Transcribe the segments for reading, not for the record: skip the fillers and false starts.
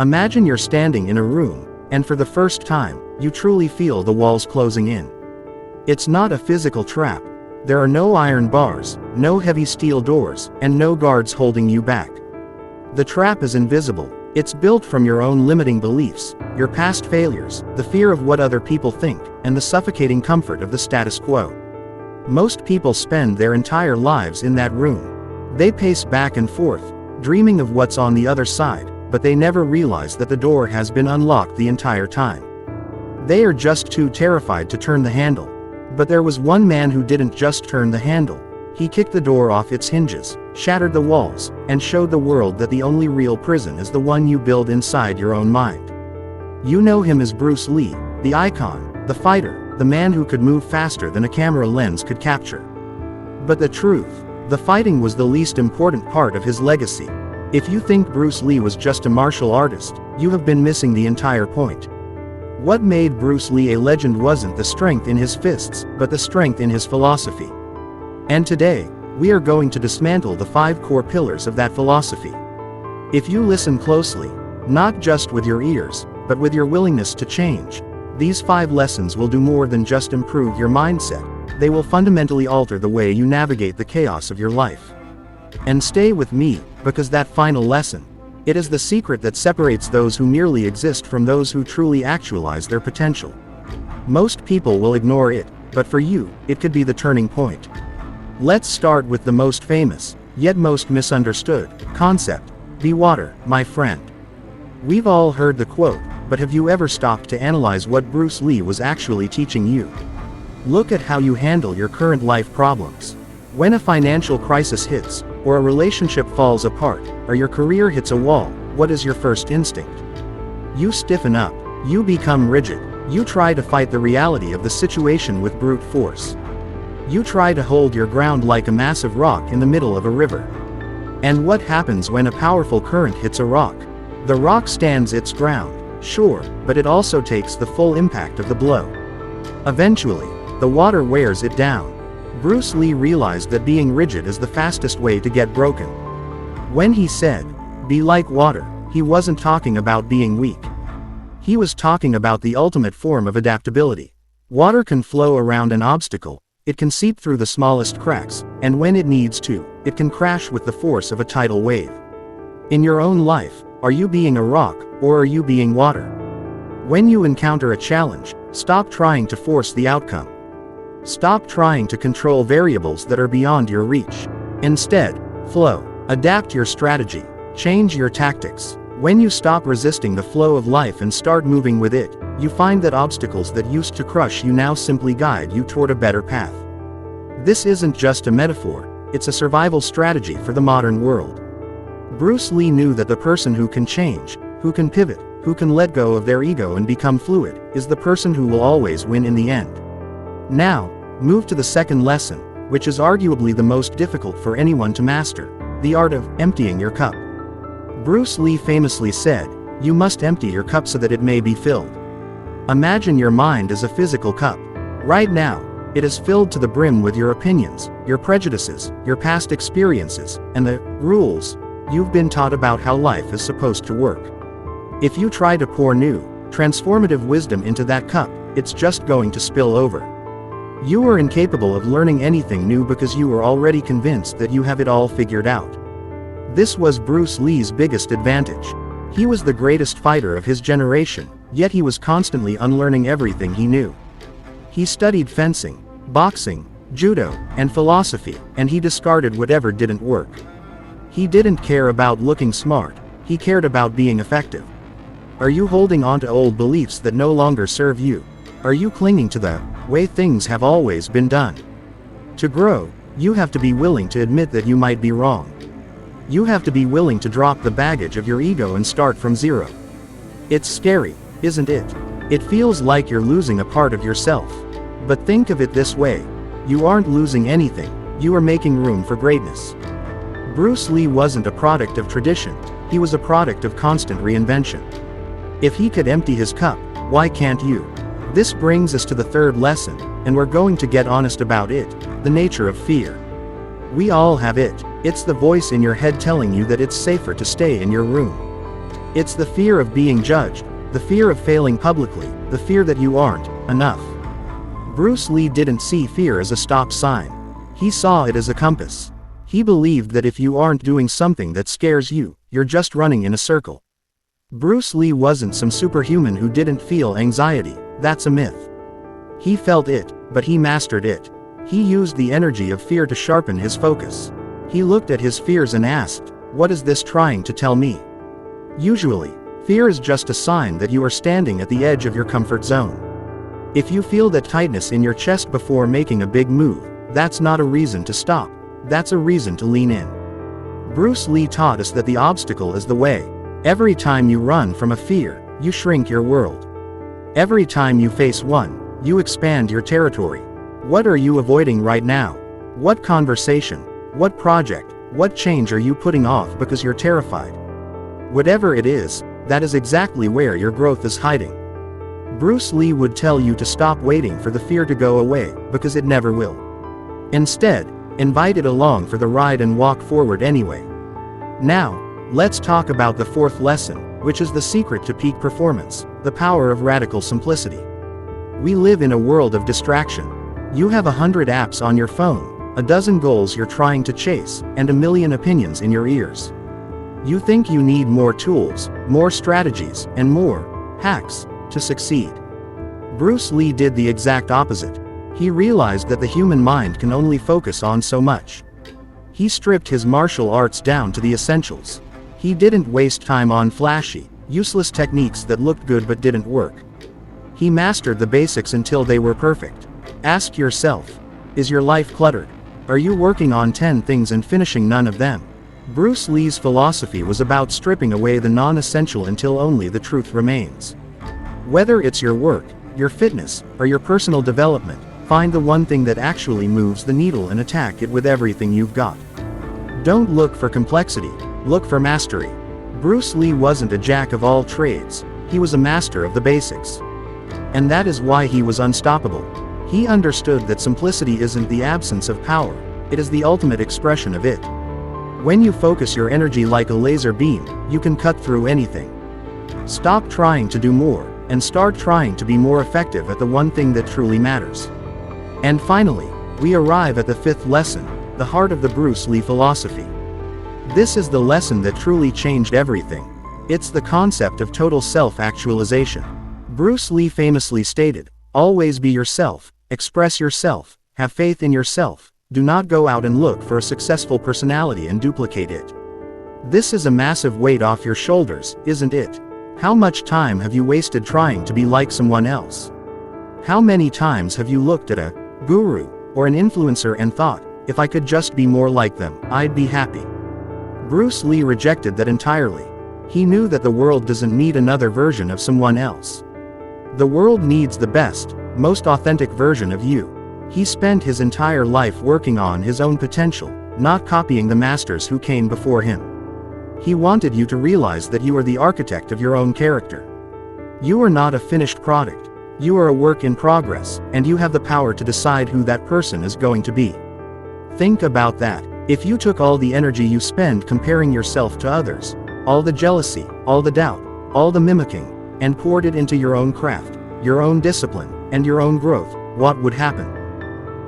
Imagine you're standing in a room, and for the first time, you truly feel the walls closing in. It's not a physical trap. There are no iron bars, no heavy steel doors, and no guards holding you back. The trap is invisible. It's built from your own limiting beliefs, your past failures, the fear of what other people think, and the suffocating comfort of the status quo. Most people spend their entire lives in that room. They pace back and forth, dreaming of what's on the other side, but they never realize that the door has been unlocked the entire time. They are just too terrified to turn the handle. But there was one man who didn't just turn the handle. He kicked the door off its hinges, shattered the walls, and showed the world that the only real prison is the one you build inside your own mind. You know him as Bruce Lee, the icon, the fighter, the man who could move faster than a camera lens could capture. But the truth, the fighting was the least important part of his legacy. If you think Bruce Lee was just a martial artist, you have been missing the entire point. What made Bruce Lee a legend wasn't the strength in his fists, but the strength in his philosophy. And today, we are going to dismantle the 5 core pillars of that philosophy. If you listen closely, not just with your ears, but with your willingness to change, these 5 lessons will do more than just improve your mindset. They will fundamentally alter the way you navigate the chaos of your life. And stay with me, because that final lesson, it is the secret that separates those who merely exist from those who truly actualize their potential. Most people will ignore it, but for you, it could be the turning point. Let's start with the most famous, yet most misunderstood, concept: be water, my friend. We've all heard the quote, but have you ever stopped to analyze what Bruce Lee was actually teaching you? Look at how you handle your current life problems. When a financial crisis hits, or a relationship falls apart, or your career hits a wall, what is your first instinct? You stiffen up. You become rigid. You try to fight the reality of the situation with brute force. You try to hold your ground like a massive rock in the middle of a river. And what happens when a powerful current hits a rock? The rock stands its ground, sure, but it also takes the full impact of the blow. Eventually, the water wears it down. Bruce Lee realized that being rigid is the fastest way to get broken. When he said, "Be like water," he wasn't talking about being weak. He was talking about the ultimate form of adaptability. Water can flow around an obstacle, it can seep through the smallest cracks, and when it needs to, it can crash with the force of a tidal wave. In your own life, are you being a rock, or are you being water? When you encounter a challenge, stop trying to force the outcome. Stop trying to control variables that are beyond your reach. Instead, flow. Adapt your strategy. Change your tactics. When you stop resisting the flow of life and start moving with it, you find that obstacles that used to crush you now simply guide you toward a better path. This isn't just a metaphor, it's a survival strategy for the modern world. Bruce Lee knew that the person who can change, who can pivot, who can let go of their ego and become fluid, is the person who will always win in the end. Now, move to the second lesson, which is arguably the most difficult for anyone to master: the art of emptying your cup. Bruce Lee famously said, "You must empty your cup so that it may be filled." Imagine your mind as a physical cup. Right now, it is filled to the brim with your opinions, your prejudices, your past experiences, and the rules you've been taught about how life is supposed to work. If you try to pour new, transformative wisdom into that cup, it's just going to spill over. You are incapable of learning anything new because you are already convinced that you have it all figured out. This was Bruce Lee's biggest advantage. He was the greatest fighter of his generation, yet he was constantly unlearning everything he knew. He studied fencing, boxing, judo, and philosophy, and he discarded whatever didn't work. He didn't care about looking smart, he cared about being effective. Are you holding on to old beliefs that no longer serve you? Are you clinging to the way things have always been done? To grow, you have to be willing to admit that you might be wrong. You have to be willing to drop the baggage of your ego and start from zero. It's scary, isn't it? It feels like you're losing a part of yourself. But think of it this way: you aren't losing anything, you are making room for greatness. Bruce Lee wasn't a product of tradition, he was a product of constant reinvention. If he could empty his cup, why can't you? This brings us to the third lesson, and we're going to get honest about it: the nature of fear. We all have it. It's the voice in your head telling you that it's safer to stay in your room. It's the fear of being judged, the fear of failing publicly, the fear that you aren't enough. Bruce Lee didn't see fear as a stop sign. He saw it as a compass. He believed that if you aren't doing something that scares you, you're just running in a circle. Bruce Lee wasn't some superhuman who didn't feel anxiety. That's a myth. He felt it, but he mastered it. He used the energy of fear to sharpen his focus. He looked at his fears and asked, "What is this trying to tell me?" Usually, fear is just a sign that you are standing at the edge of your comfort zone. If you feel that tightness in your chest before making a big move, that's not a reason to stop. That's a reason to lean in. Bruce Lee taught us that the obstacle is the way. Every time you run from a fear, you shrink your world. Every time you face one, you expand your territory. What are you avoiding right now? What conversation? What project? What change are you putting off because you're terrified? Whatever it is, that is exactly where your growth is hiding. Bruce Lee would tell you to stop waiting for the fear to go away, because it never will. Instead, invite it along for the ride and walk forward anyway. Now, let's talk about the fourth lesson, which is the secret to peak performance, the power of radical simplicity. We live in a world of distraction. You have 100 apps on your phone, a dozen goals you're trying to chase, and a million opinions in your ears. You think you need more tools, more strategies, and more hacks to succeed. Bruce Lee did the exact opposite. He realized that the human mind can only focus on so much. He stripped his martial arts down to the essentials. He didn't waste time on flashy, useless techniques that looked good but didn't work. He mastered the basics until they were perfect. Ask yourself, is your life cluttered? Are you working on 10 things and finishing none of them? Bruce Lee's philosophy was about stripping away the non-essential until only the truth remains. Whether it's your work, your fitness, or your personal development, find the one thing that actually moves the needle and attack it with everything you've got. Don't look for complexity, look for mastery. Bruce Lee wasn't a jack of all trades, he was a master of the basics. And that is why he was unstoppable. He understood that simplicity isn't the absence of power, it is the ultimate expression of it. When you focus your energy like a laser beam, you can cut through anything. Stop trying to do more, and start trying to be more effective at the one thing that truly matters. And finally, we arrive at the fifth lesson, the heart of the Bruce Lee philosophy. This is the lesson that truly changed everything. It's the concept of total self-actualization. Bruce Lee famously stated, "Always be yourself, express yourself, have faith in yourself, do not go out and look for a successful personality and duplicate it." This is a massive weight off your shoulders, isn't it? How much time have you wasted trying to be like someone else? How many times have you looked at a guru or an influencer and thought, if I could just be more like them, I'd be happy? Bruce Lee rejected that entirely. He knew that the world doesn't need another version of someone else. The world needs the best, most authentic version of you. He spent his entire life working on his own potential, not copying the masters who came before him. He wanted you to realize that you are the architect of your own character. You are not a finished product. You are a work in progress, and you have the power to decide who that person is going to be. Think about that. If you took all the energy you spend comparing yourself to others, all the jealousy, all the doubt, all the mimicking, and poured it into your own craft, your own discipline, and your own growth, what would happen?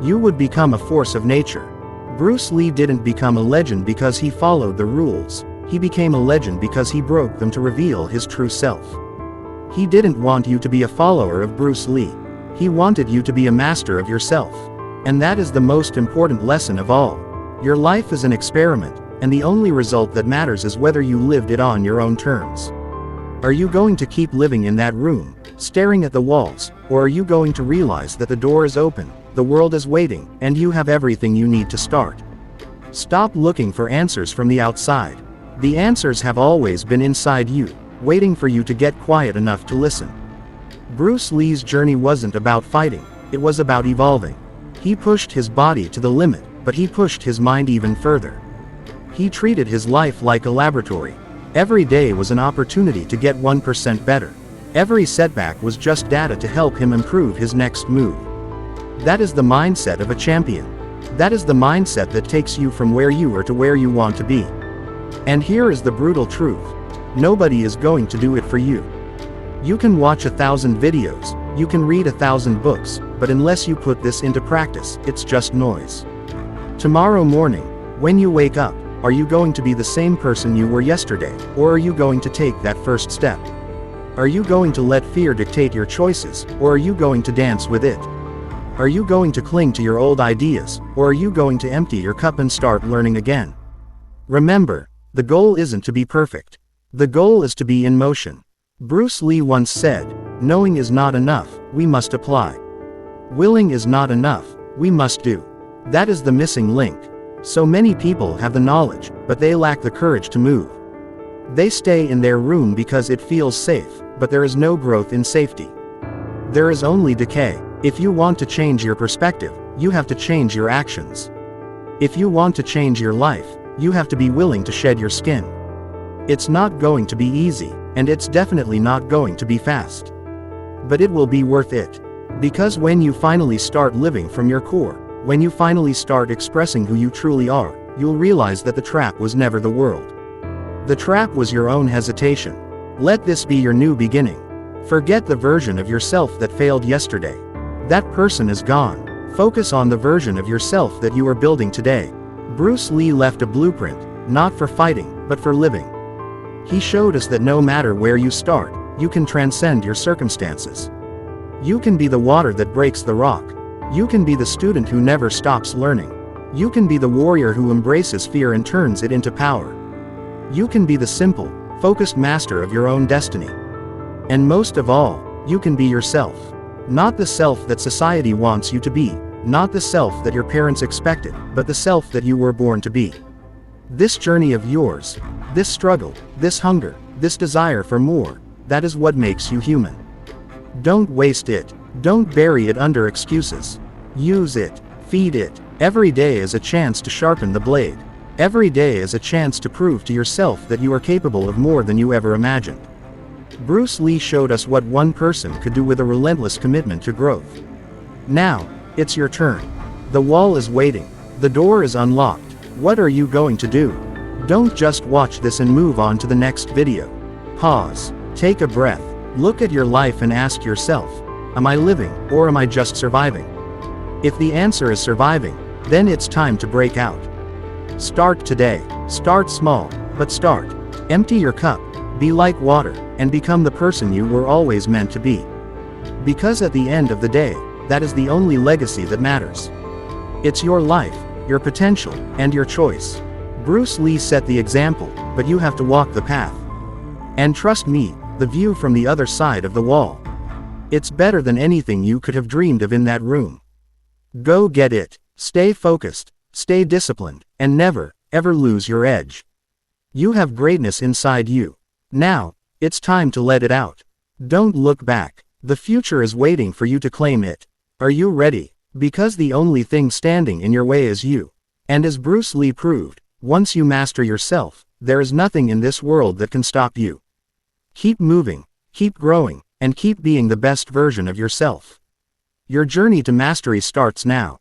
You would become a force of nature. Bruce Lee didn't become a legend because he followed the rules. He became a legend because he broke them to reveal his true self. He didn't want you to be a follower of Bruce Lee. He wanted you to be a master of yourself. And that is the most important lesson of all. Your life is an experiment, and the only result that matters is whether you lived it on your own terms. Are you going to keep living in that room, staring at the walls, or are you going to realize that the door is open, the world is waiting, and you have everything you need to start? Stop looking for answers from the outside. The answers have always been inside you, waiting for you to get quiet enough to listen. Bruce Lee's journey wasn't about fighting, it was about evolving. He pushed his body to the limit, but he pushed his mind even further. He treated his life like a laboratory. Every day was an opportunity to get 1% better. Every setback was just data to help him improve his next move. That is the mindset of a champion. That is the mindset that takes you from where you are to where you want to be. And here is the brutal truth. Nobody is going to do it for you. You can watch 1,000 videos, you can read 1,000 books, but unless you put this into practice, it's just noise. Tomorrow morning, when you wake up, are you going to be the same person you were yesterday, or are you going to take that first step? Are you going to let fear dictate your choices, or are you going to dance with it? Are you going to cling to your old ideas, or are you going to empty your cup and start learning again? Remember, the goal isn't to be perfect. The goal is to be in motion. Bruce Lee once said, "Knowing is not enough, we must apply. Willing is not enough, we must do." That is the missing link. So many people have the knowledge, but they lack the courage to move. They stay in their room because it feels safe, but there is no growth in safety. There is only decay. If you want to change your perspective, you have to change your actions. If you want to change your life, you have to be willing to shed your skin. It's not going to be easy, and it's definitely not going to be fast. But it will be worth it. Because when you finally start living from your core, when you finally start expressing who you truly are, you'll realize that the trap was never the world. The trap was your own hesitation. Let this be your new beginning. Forget the version of yourself that failed yesterday. That person is gone. Focus on the version of yourself that you are building today. Bruce Lee left a blueprint, not for fighting, but for living. He showed us that no matter where you start, you can transcend your circumstances. You can be the water that breaks the rock. You can be the student who never stops learning. You can be the warrior who embraces fear and turns it into power. You can be the simple, focused master of your own destiny. And most of all, you can be yourself. Not the self that society wants you to be, not the self that your parents expected, but the self that you were born to be. This journey of yours, this struggle, this hunger, this desire for more, that is what makes you human. Don't waste it. Don't bury it under excuses. Use it, feed it. Every day is a chance to sharpen the blade. Every day is a chance to prove to yourself that you are capable of more than you ever imagined. Bruce Lee showed us what one person could do with a relentless commitment to growth. Now, it's your turn. The wall is waiting. The door is unlocked. What are you going to do? Don't just watch this and move on to the next video. Pause. Take a breath. Look at your life and ask yourself, am I living, or am I just surviving? If the answer is surviving, then it's time to break out. Start today. Start small, but start. Empty your cup. Be like water, and become the person you were always meant to be. Because at the end of the day, that is the only legacy that matters. It's your life, your potential, and your choice. Bruce Lee set the example, but you have to walk the path. And trust me, the view from the other side of the wall. It's better than anything you could have dreamed of in that room. Go get it. Stay focused, stay disciplined, and never, ever lose your edge. You have greatness inside you. Now, it's time to let it out. Don't look back. The future is waiting for you to claim it. Are you ready? Because the only thing standing in your way is you. And as Bruce Lee proved, once you master yourself, there is nothing in this world that can stop you. Keep moving, keep growing, and keep being the best version of yourself. Your journey to mastery starts now.